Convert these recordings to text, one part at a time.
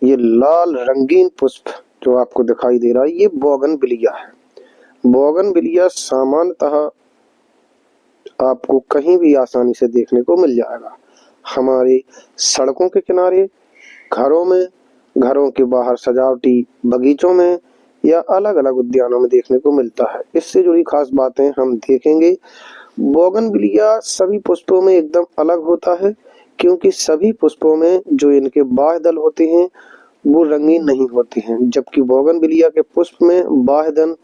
ये लाल रंगीन पुष्प जो आपको दिखाई दे रहा है ये बोगनविलिया है। बोगनविलिया सामान्यतः आपको कहीं भी आसानी से देखने को मिल जाएगा। हमारे सड़कों के किनारे, घरों में, घरों के बाहर सजावटी बगीचों में या अलग अलग उद्यानों में देखने को मिलता है। इससे जुड़ी खास बातें हम देखेंगे। बोगनविलिया सभी पुष्पों में एकदम अलग होता है, क्योंकि सभी पुष्पों में जो इनके बाह्य दल होते हैं वो रंगीन नहीं होते हैं, जबकि बोगनविलिया के पुष्प में बाह्य दल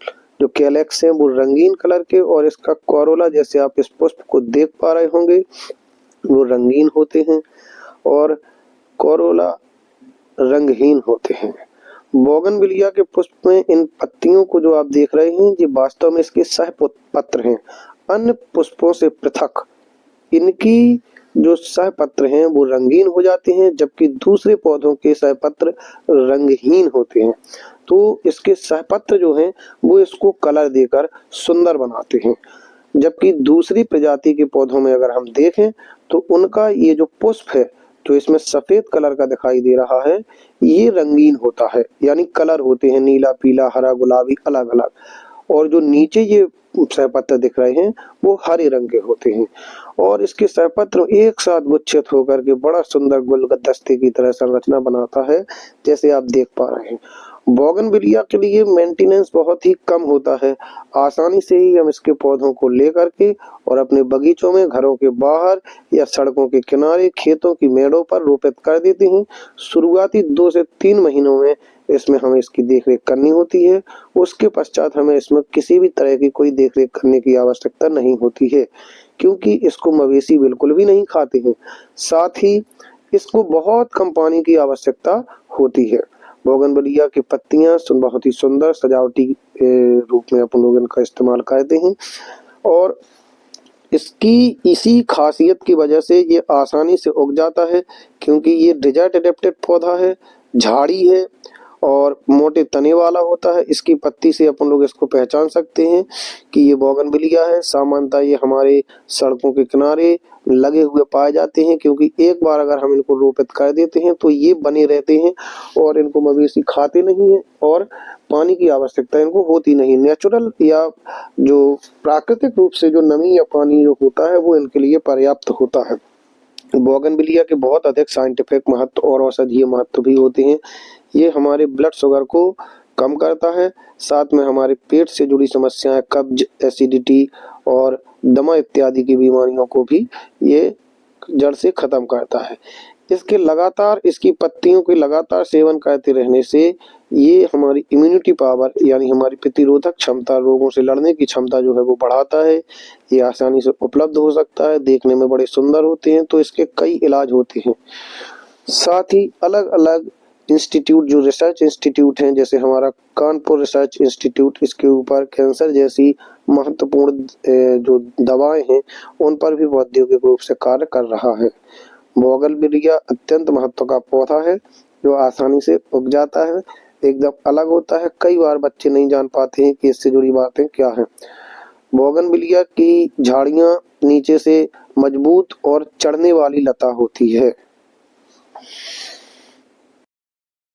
जो कैलेक्स हैं वो रंगीन कलर के, और इसका कोरोला जैसे आप इस पुष्प को देख पा रहे होंगे वो रंगीन होते हैं और कोरोला रंगहीन होते हैं। बोगनविलिया के पुष्प में इन पत्तियों को जो आप देख रहे हैं ये वास्तव में इसके सहपत्र हैं। अन्य पुष्पों से पृथक इनकी जो सहपत्र हैं वो रंगीन हो जाते हैं, जबकि दूसरे पौधों के सहपत्र रंगहीन होते हैं। तो इसके सहपत्र जो हैं वो इसको कलर देकर सुंदर बनाते हैं, जबकि दूसरी प्रजाति के पौधों में अगर हम देखें तो उनका ये जो पुष्प है जो इसमें सफेद कलर का दिखाई दे रहा है ये रंगीन होता है, यानी कलर होते हैं नीला, पीला, हरा, गुलाबी अलग अलग, और जो नीचे ये सहपत्र दिख रहे हैं वो हरे रंग के होते हैं। और इसके सहपत्र एक साथ गुच्छित होकर के बड़ा सुंदर गुलदस्ते की तरह संरचना बनाता है, जैसे आप देख पा रहे हैं। बोगनविलिया के लिए मेंटेनेंस बहुत ही कम होता है। आसानी से ही हम इसके पौधों को लेकर के और अपने बगीचों में, घरों के बाहर या सड़कों के किनारे, खेतों की मेड़ों पर रोपित कर देते हैं। शुरुआती 2 से 3 महीनों में इसमें हमें इसकी देखरेख करनी होती है। उसके पश्चात हमें इसमें किसी भी तरह की कोई देखरेख करने की आवश्यकता नहीं होती है, क्योंकि इसको मवेशी बिल्कुल भी नहीं खाते हैं। साथ ही इसको बहुत कम पानी की आवश्यकता होती है। बोगनविलिया की पत्तियां बहुत ही सुंदर सजावटी रूप में अपन लोग इनका इस्तेमाल करते हैं, और इसकी इसी खासियत की वजह से ये आसानी से उग जाता है, क्योंकि ये डिजर्ट एडेप्टेड पौधा है, झाड़ी है और मोटे तने वाला होता है। इसकी पत्ती से अपन लोग इसको पहचान सकते हैं कि ये बोगनविलिया है। सामान्यतः ये हमारे सड़कों के किनारे लगे हुए पाए जाते हैं, क्योंकि एक बार अगर हम इनको रोपित कर देते हैं तो ये बने रहते हैं और इनको मवेशी खाते नहीं है और पानी की आवश्यकता इनको होती नहीं। नेचुरल या जो प्राकृतिक रूप से जो नमी या पानी जो होता है वो इनके लिए पर्याप्त होता है। बोगनविलिया के बहुत अधिक साइंटिफिक महत्व और औषधीय महत्व भी होते हैं। ये हमारे ब्लड शुगर को कम करता है, साथ में हमारे पेट से जुड़ी समस्याएं, कब्ज, एसिडिटी और दमा इत्यादि की बीमारियों को भी ये जड़ से खत्म करता है। इसकी पत्तियों के लगातार सेवन करते रहने से ये हमारी इम्यूनिटी पावर यानी हमारी प्रतिरोधक क्षमता, रोगों से लड़ने की क्षमता जो है वो बढ़ाता है। ये आसानी से उपलब्ध हो सकता है, देखने में बड़े सुंदर होते हैं, तो इसके कई इलाज होते हैं। साथ ही अलग अलग इंस्टीट्यूट, जो रिसर्च इंस्टीट्यूट हैं, जैसे हमारा कानपुर रिसर्च इंस्टीट्यूट, इसके ऊपर कैंसर जैसी महत्वपूर्ण जो दवाएं हैं उन पर भी औद्योगिक रूप से कार्य कर रहा है। बोगनविलिया अत्यंत महत्व का पौधा है जो आसानी से उग जाता है, एकदम अलग होता है। कई बार बच्चे नहीं जान पाते हैं कि इससे जुड़ी बातें क्या हैं। बोगनविलिया की झाड़ियां नीचे से मजबूत और चढ़ने वाली लता होती है।